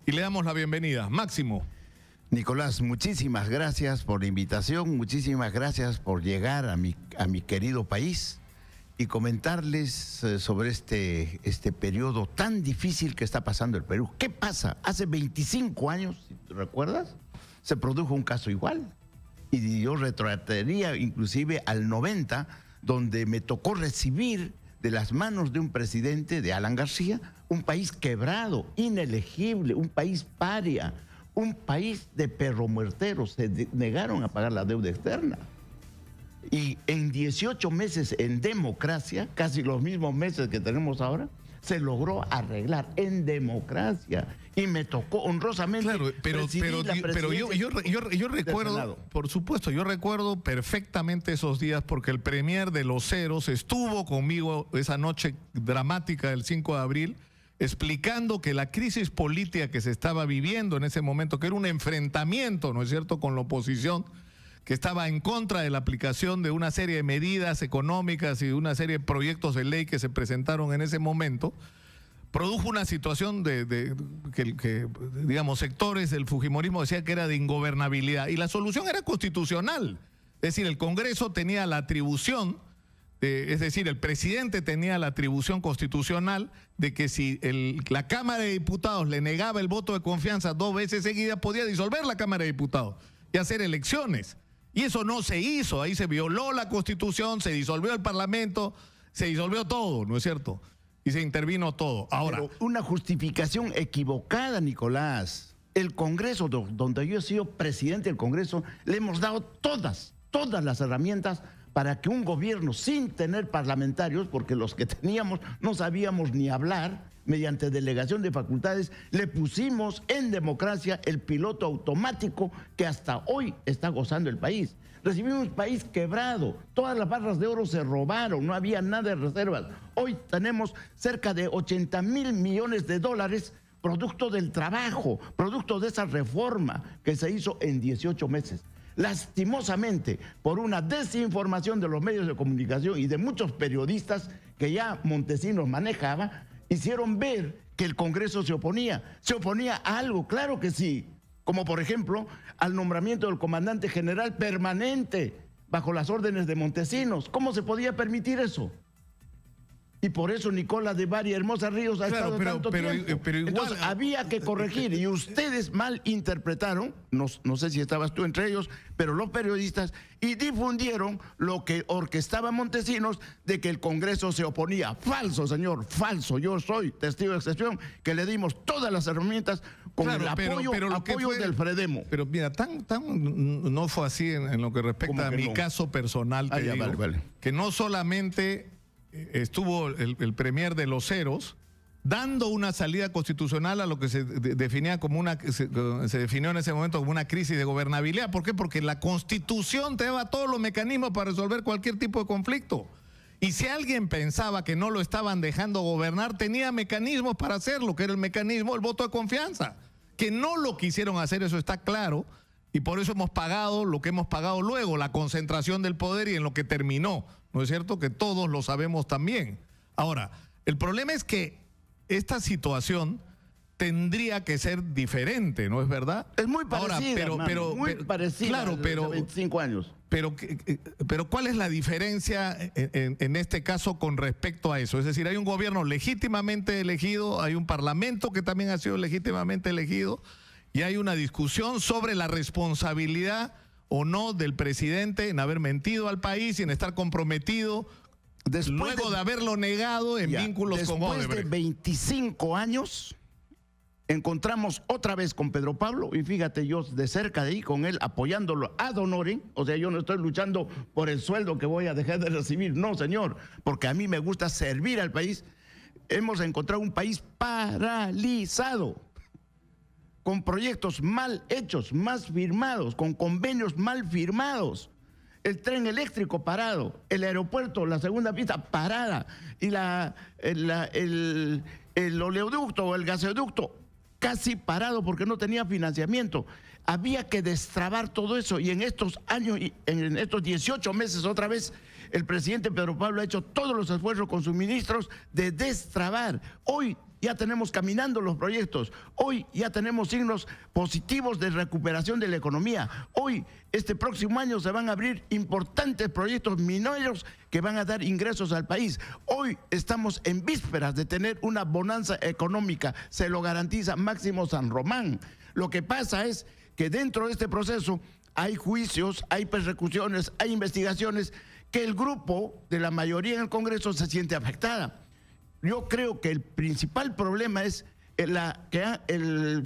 Y le damos la bienvenida. Máximo. Nicolás, muchísimas gracias por la invitación, muchísimas gracias por llegar a mi querido país y comentarles sobre este periodo tan difícil que está pasando el Perú. ¿Qué pasa? Hace 25 años, si te recuerdas, se produjo un caso igual. Y yo retrotraería inclusive al 90, donde me tocó recibir de las manos de un presidente, de Alan García, un país quebrado, inelegible, un país paria, un país de perromuerteros. Se negaron a pagar la deuda externa. Y en 18 meses en democracia, casi los mismos meses que tenemos ahora, se logró arreglar en democracia. Y me tocó honrosamente. Claro, pero yo recuerdo, por supuesto, yo recuerdo perfectamente esos días porque el premier de Los Ceros estuvo conmigo esa noche dramática del 5 de abril explicando que la crisis política que se estaba viviendo en ese momento, que era un enfrentamiento, ¿no es cierto?, con la oposición, que estaba en contra de la aplicación de una serie de medidas económicas y de una serie de proyectos de ley que se presentaron en ese momento, produjo una situación que digamos, sectores del fujimorismo decían que era de ingobernabilidad. Y la solución era constitucional. Es decir, el Congreso tenía la atribución, es decir, el presidente tenía la atribución constitucional de que si la Cámara de Diputados le negaba el voto de confianza 2 veces seguidas, podía disolver la Cámara de Diputados y hacer elecciones. Y eso no se hizo. Ahí se violó la Constitución, se disolvió el Parlamento, se disolvió todo, ¿no es cierto? Y se intervino todo. Ahora, pero una justificación equivocada, Nicolás. El Congreso, donde yo he sido presidente del Congreso, le hemos dado todas las herramientas para que un gobierno sin tener parlamentarios, porque los que teníamos no sabíamos ni hablar, mediante delegación de facultades, le pusimos en democracia el piloto automático que hasta hoy está gozando el país. Recibimos un país quebrado, todas las barras de oro se robaron, no había nada de reservas. Hoy tenemos cerca de 80.000 millones de dólares producto del trabajo, producto de esa reforma que se hizo en 18 meses. Lastimosamente, por una desinformación de los medios de comunicación y de muchos periodistas que ya Montesinos manejaba, hicieron ver que el Congreso se oponía. ¿Se oponía a algo? Claro que sí. Como por ejemplo al nombramiento del comandante general permanente bajo las órdenes de Montesinos. ¿Cómo se podía permitir eso? Y por eso Nicolás de Bari Hermosa Ríos ha estado tanto tiempo. Pero igual, entonces había que corregir y ustedes mal interpretaron, no sé si estabas tú entre ellos, pero los periodistas, y difundieron lo que orquestaba Montesinos de que el Congreso se oponía. Falso, señor, falso. Yo soy testigo de excepción que le dimos todas las herramientas con el apoyo del Fredemo. Pero mira, no fue así en lo que respecta a mi caso personal, te digo, vale. Que no solamente estuvo el premier de Los Ceros dando una salida constitucional a lo que se definía como se definió en ese momento como una crisis de gobernabilidad. ¿Por qué? Porque la Constitución te daba todos los mecanismos para resolver cualquier tipo de conflicto. Y si alguien pensaba que no lo estaban dejando gobernar, tenía mecanismos para hacerlo, que era el mecanismo del voto de confianza. Que no lo quisieron hacer, eso está claro, y por eso hemos pagado lo que hemos pagado luego, la concentración del poder y en lo que terminó. ¿No es cierto? Que todos lo sabemos también. Ahora, el problema es que esta situación tendría que ser diferente, ¿no es verdad? Es muy parecida, ahora, muy parecida. Claro, pero 25 años. Pero ¿cuál es la diferencia en este caso con respecto a eso? Es decir, hay un gobierno legítimamente elegido, hay un parlamento que también ha sido legítimamente elegido y hay una discusión sobre la responsabilidad o no del presidente en haber mentido al país y en estar comprometido luego de haberlo negado en vínculos con Odebrecht. Después de 25 años encontramos otra vez con Pedro Pablo y fíjate, yo de cerca de ahí con él apoyándolo ad honorem, o sea, yo no estoy luchando por el sueldo que voy a dejar de recibir, no señor, porque a mí me gusta servir al país. Hemos encontrado un país paralizado, con proyectos mal hechos, mal firmados, con convenios mal firmados, el tren eléctrico parado, el aeropuerto, la segunda pista parada, y el oleoducto o el gasoducto casi parado porque no tenía financiamiento. Había que destrabar todo eso y en estos años, en estos 18 meses otra vez, el presidente Pedro Pablo ha hecho todos los esfuerzos con sus ministros de destrabar. Hoy ya tenemos caminando los proyectos. Hoy ya tenemos signos positivos de recuperación de la economía. Hoy, este próximo año, se van a abrir importantes proyectos mineros que van a dar ingresos al país. Hoy estamos en vísperas de tener una bonanza económica. Se lo garantiza Máximo San Román. Lo que pasa es que dentro de este proceso hay juicios, hay persecuciones, hay investigaciones que el grupo de la mayoría en el Congreso se siente afectada. Yo creo que el principal problema es que la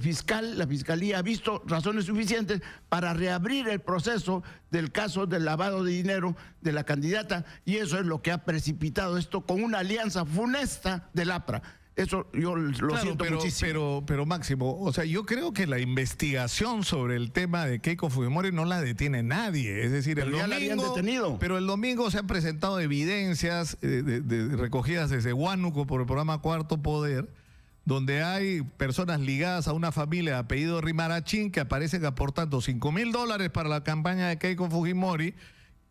Fiscalía ha visto razones suficientes para reabrir el proceso del caso del lavado de dinero de la candidata, y eso es lo que ha precipitado esto con una alianza funesta del APRA. Eso yo lo siento muchísimo. Pero Máximo, o sea, yo creo que la investigación sobre el tema de Keiko Fujimori no la detiene nadie. Es decir, pero ya la habían detenido. Pero el domingo se han presentado evidencias recogidas desde Huánuco por el programa Cuarto Poder, donde hay personas ligadas a una familia de apellido Rimarachín que aparecen aportando $5.000 para la campaña de Keiko Fujimori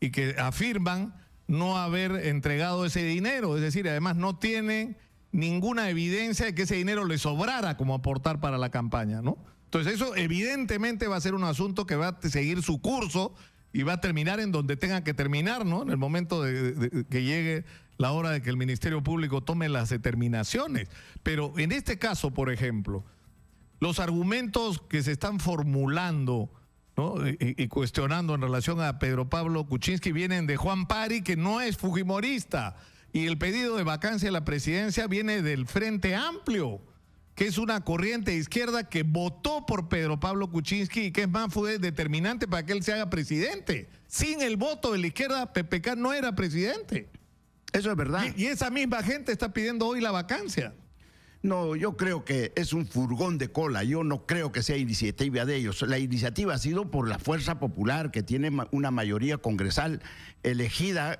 y que afirman no haber entregado ese dinero. Es decir, además no tienen ninguna evidencia de que ese dinero le sobrara como aportar para la campaña, ¿no? Entonces eso evidentemente va a ser un asunto que va a seguir su curso y va a terminar en donde tenga que terminar, ¿no? En el momento de que llegue la hora de que el Ministerio Público tome las determinaciones. Pero en este caso, por ejemplo, los argumentos que se están formulando, ¿no? y cuestionando en relación a Pedro Pablo Kuczynski vienen de Juan Pari, que no es fujimorista. Y el pedido de vacancia de la presidencia viene del Frente Amplio, que es una corriente de izquierda que votó por Pedro Pablo Kuczynski y que es más fue determinante para que él se haga presidente. Sin el voto de la izquierda, PPK no era presidente. Eso es verdad. Y esa misma gente está pidiendo hoy la vacancia. No, yo creo que es un furgón de cola. Yo no creo que sea iniciativa de ellos. La iniciativa ha sido por la Fuerza Popular, que tiene una mayoría congresal elegida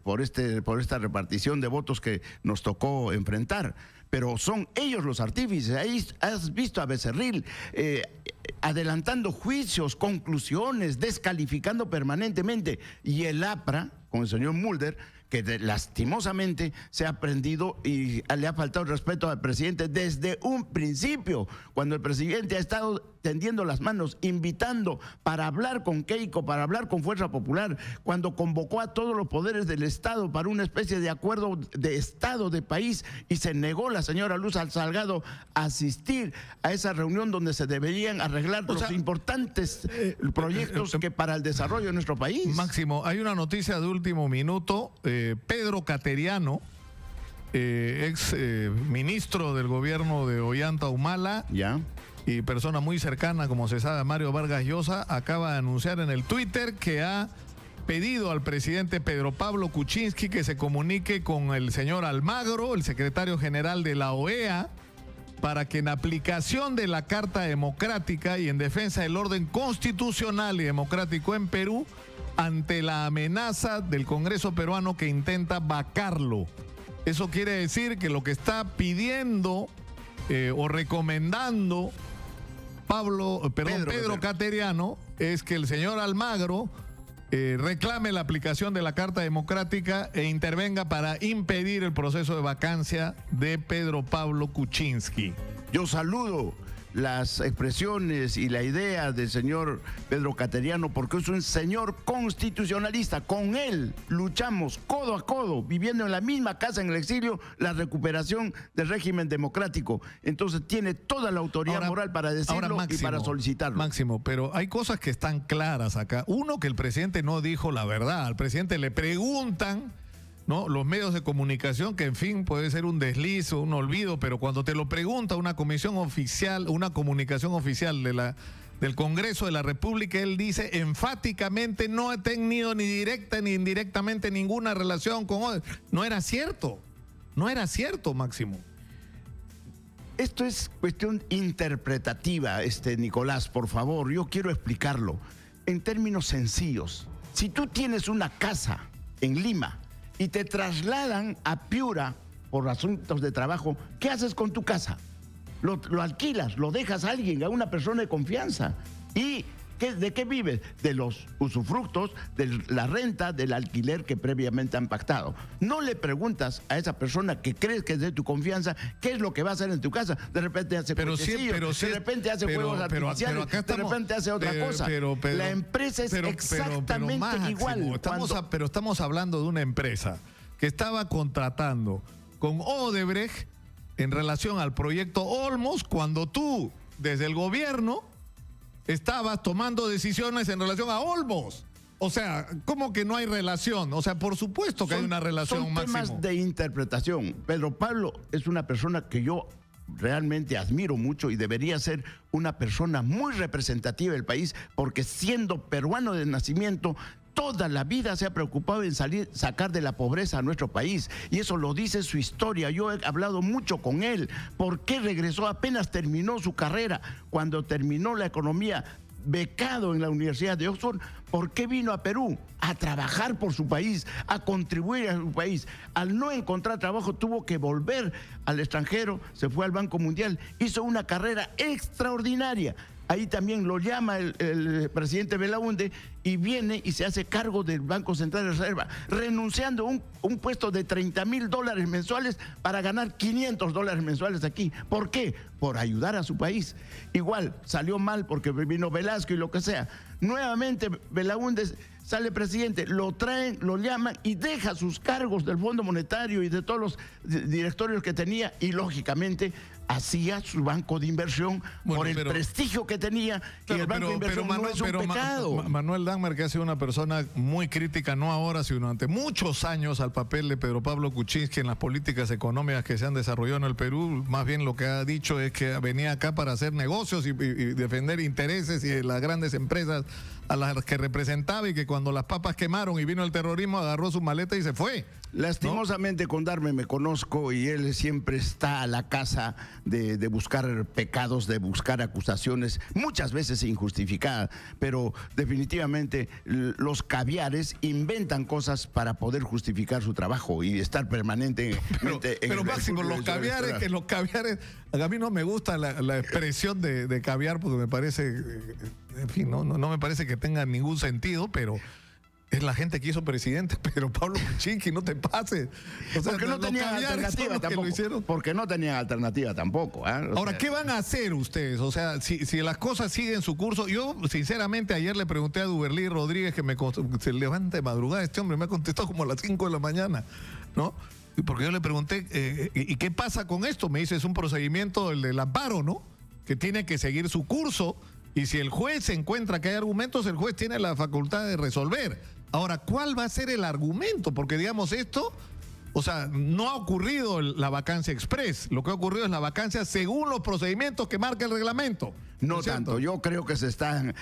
por esta repartición de votos que nos tocó enfrentar. Pero son ellos los artífices. Ahí has visto a Becerril adelantando juicios, conclusiones, descalificando permanentemente. Y el APRA, con el señor Mulder, que lastimosamente se ha prendido y le ha faltado el respeto al presidente desde un principio, cuando el presidente ha estado tendiendo las manos, invitando para hablar con Keiko, para hablar con Fuerza Popular, cuando convocó a todos los poderes del Estado para una especie de acuerdo de Estado, de país, y se negó la señora Luz Salgado a asistir a esa reunión donde se deberían arreglar los importantes proyectos que para el desarrollo de nuestro país. Máximo, hay una noticia de último minuto. Pedro Cateriano, ex ministro del gobierno de Ollanta Humala, ya, y persona muy cercana, como se sabe, a Mario Vargas Llosa, acaba de anunciar en el Twitter que ha pedido al presidente Pedro Pablo Kuczynski que se comunique con el señor Almagro, el secretario general de la OEA, para que en aplicación de la Carta Democrática y en defensa del orden constitucional y democrático en Perú, ante la amenaza del Congreso peruano que intenta vacarlo. Eso quiere decir que lo que está pidiendo o recomendando Pedro Cateriano es que el señor Almagro reclame la aplicación de la Carta Democrática e intervenga para impedir el proceso de vacancia de Pedro Pablo Kuczynski. Yo saludo las expresiones y la idea del señor Pedro Cateriano, porque es un señor constitucionalista. Con él luchamos codo a codo, viviendo en la misma casa en el exilio, la recuperación del régimen democrático. Entonces tiene toda la autoridad moral para decirlo, Máximo, y para solicitarlo. Máximo, pero hay cosas que están claras acá. Uno, que el presidente no dijo la verdad. Al presidente le preguntan, ¿no?, los medios de comunicación, que en fin puede ser un desliz o un olvido, pero cuando te lo pregunta una comisión oficial, una comunicación oficial del Congreso de la República, él dice enfáticamente: no he tenido ni directa ni indirectamente ninguna relación con... No era cierto, Máximo. Esto es cuestión interpretativa, Nicolás, por favor, yo quiero explicarlo en términos sencillos. Si tú tienes una casa en Lima y te trasladan a Piura por asuntos de trabajo, ¿qué haces con tu casa? Lo alquilas, lo dejas a alguien, a una persona de confianza. Y ¿De qué vives? De los usufructos, de la renta, del alquiler que previamente han pactado. No le preguntas a esa persona que crees que es de tu confianza qué es lo que va a hacer en tu casa. De repente hace de repente hace fuegos artificiales, de repente hace otra cosa. La empresa es exactamente Máximo, igual. Pero estamos hablando de una empresa que estaba contratando con Odebrecht en relación al proyecto Olmos, cuando tú, desde el gobierno, estabas tomando decisiones en relación a Olmos. O sea, ¿cómo que no hay relación? O sea, por supuesto que hay una relación, Máximo. Son Máximo. temas de interpretación. Pedro Pablo es una persona que yo realmente admiro mucho y debería ser una persona muy representativa del país, porque siendo peruano de nacimiento, toda la vida se ha preocupado en sacar de la pobreza a nuestro país, y eso lo dice su historia. Yo he hablado mucho con él. ¿Por qué regresó? Apenas terminó su carrera, cuando terminó la economía, becado en la Universidad de Oxford. ¿Por qué vino a Perú? A trabajar por su país, a contribuir a su país. Al no encontrar trabajo tuvo que volver al extranjero, se fue al Banco Mundial, hizo una carrera extraordinaria. Ahí también lo llama el presidente Belaúnde y viene y se hace cargo del Banco Central de Reserva, renunciando a un puesto de $30,000 mensuales para ganar $500 mensuales aquí. ¿Por qué? Por ayudar a su país. Igual, salió mal porque vino Velasco y lo que sea. Nuevamente Belaúnde sale presidente, lo traen, lo llaman y deja sus cargos del Fondo Monetario y de todos los directorios que tenía, y lógicamente hacía su banco de inversión por el prestigio que tenía. Claro, y el banco de inversión no es un pecado. Manuel Dagmar, que ha sido una persona muy crítica, no ahora, sino durante muchos años, al papel de Pedro Pablo Kuczynski en las políticas económicas que se han desarrollado en el Perú, más bien lo que ha dicho es que venía acá para hacer negocios y defender intereses y las grandes empresas a las que representaba, y que cuando las papas quemaron y vino el terrorismo agarró su maleta y se fue. Lastimosamente, ¿no? Con Darme me conozco, y él siempre está a la caza de buscar pecados, de buscar acusaciones, muchas veces injustificadas, pero definitivamente los caviares inventan cosas para poder justificar su trabajo y estar permanentemente pero Máximo, los caviares, a mí no me gusta la expresión de caviar, porque me parece, en fin, no me parece que tenga ningún sentido, pero es la gente que hizo presidente. Pero Pablo Kuczynski, no te pases. O sea, porque no tenían alternativa tampoco. Porque no tenían alternativa tampoco. Ahora, ¿qué van a hacer ustedes? O sea, si las cosas siguen su curso. Yo, sinceramente, ayer le pregunté a Duberlí Rodríguez, que se levanta de madrugada. Este hombre me ha contestado como a las 5 de la mañana, ¿no? Porque yo le pregunté, ¿y qué pasa con esto? Me dice, es un procedimiento, el del amparo, ¿no? Que tiene que seguir su curso. Y si el juez encuentra que hay argumentos, el juez tiene la facultad de resolver. Ahora, ¿cuál va a ser el argumento? Porque, digamos, esto, o sea, no ha ocurrido la vacancia express. Lo que ha ocurrido es la vacancia según los procedimientos que marca el reglamento. No tanto, yo creo que se están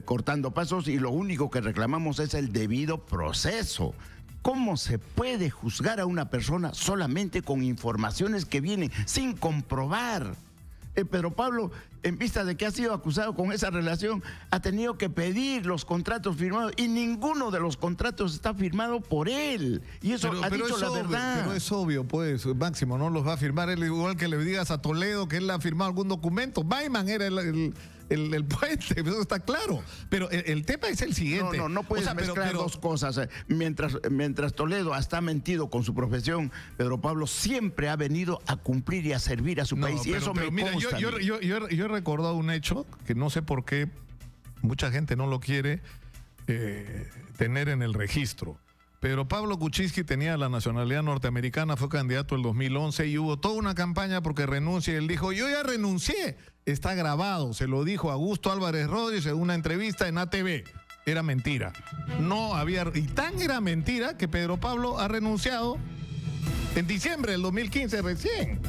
cortando pasos, y lo único que reclamamos es el debido proceso. ¿Cómo se puede juzgar a una persona solamente con informaciones que vienen sin comprobar? Pedro Pablo, en vista de que ha sido acusado con esa relación, ha tenido que pedir los contratos firmados, y ninguno de los contratos está firmado por él. Y eso ha dicho la verdad. Pero es obvio, pues, Máximo, no los va a firmar él, igual que le digas a Toledo que él ha firmado algún documento. Baiman era el puente, eso está claro. Pero el tema es el siguiente. No puedes mezclar dos cosas. Mientras Toledo hasta ha mentido con su profesión, Pedro Pablo siempre ha venido a cumplir y a servir a su país. Y eso me consta. Yo he recordado un hecho que no sé por qué mucha gente no lo quiere tener en el registro. Pedro Pablo Kuczynski tenía la nacionalidad norteamericana, fue candidato el 2011 y hubo toda una campaña porque renuncie. Él dijo, yo ya renuncié. Está grabado, se lo dijo a Augusto Álvarez Rodríguez en una entrevista en ATV. Era mentira. No había, y tan era mentira que Pedro Pablo ha renunciado en diciembre del 2015 recién.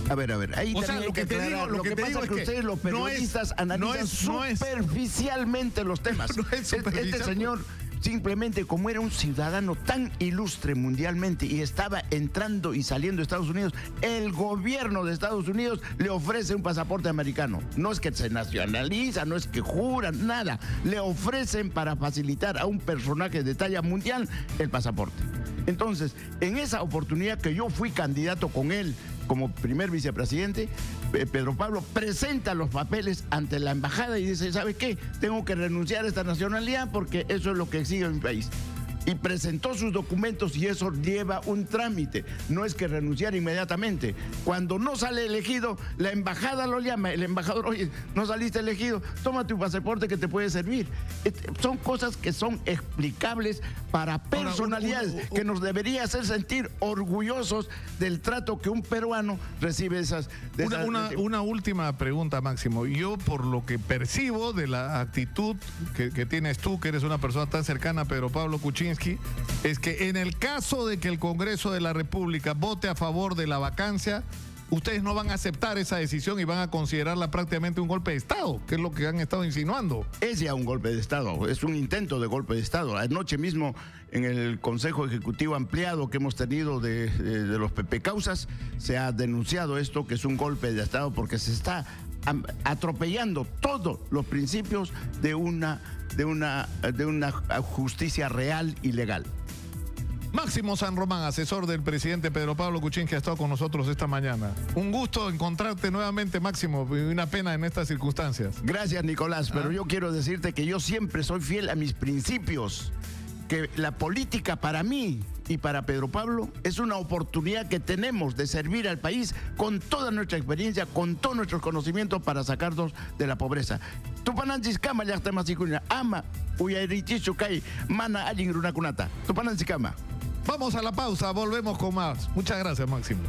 A ver, ahí o también sea, hay que aclarar. Lo que pasa es que ustedes, los periodistas, analizan superficialmente los temas. Este señor, simplemente como era un ciudadano tan ilustre mundialmente y estaba entrando y saliendo de Estados Unidos, el gobierno de Estados Unidos le ofrece un pasaporte americano. No es que se nacionaliza, no es que juran, nada. Le ofrecen, para facilitar a un personaje de talla mundial, el pasaporte. Entonces, en esa oportunidad que yo fui candidato con él, como primer vicepresidente, Pedro Pablo presenta los papeles ante la embajada y dice, ¿sabe qué? Tengo que renunciar a esta nacionalidad porque eso es lo que exige mi país. Y presentó sus documentos y eso lleva un trámite. No es que renunciar inmediatamente. Cuando no sale elegido, la embajada lo llama. El embajador, oye, no saliste elegido, toma tu pasaporte que te puede servir. Son cosas que son explicables para personalidades que nos debería hacer sentir orgullosos del trato que un peruano recibe Una última pregunta, Máximo. Yo, por lo que percibo de la actitud que tienes tú, que eres una persona tan cercana a Pedro Pablo Kuczynski, es que en el caso de que el Congreso de la República vote a favor de la vacancia, ustedes no van a aceptar esa decisión y van a considerarla prácticamente un golpe de Estado, que es lo que han estado insinuando. Es ya un golpe de Estado, es un intento de golpe de Estado. Anoche mismo en el Consejo Ejecutivo Ampliado que hemos tenido de los PP Causas, se ha denunciado esto, que es un golpe de Estado porque se está atropellando todos los principios de una justicia real y legal. Máximo San Román, asesor del presidente Pedro Pablo Kuczynski, ha estado con nosotros esta mañana. Un gusto encontrarte nuevamente, Máximo, y una pena en estas circunstancias. Gracias, Nicolás, pero yo quiero decirte que yo siempre soy fiel a mis principios, que la política para mí y para Pedro Pablo es una oportunidad que tenemos de servir al país con toda nuestra experiencia, con todos nuestros conocimientos para sacarnos de la pobreza. Tupananchis-kama llaqtamasikuña, ama uyayrichichukai, mana allin runakunata. Tupananchis-kama. Vamos a la pausa, volvemos con más. Muchas gracias, Máximo.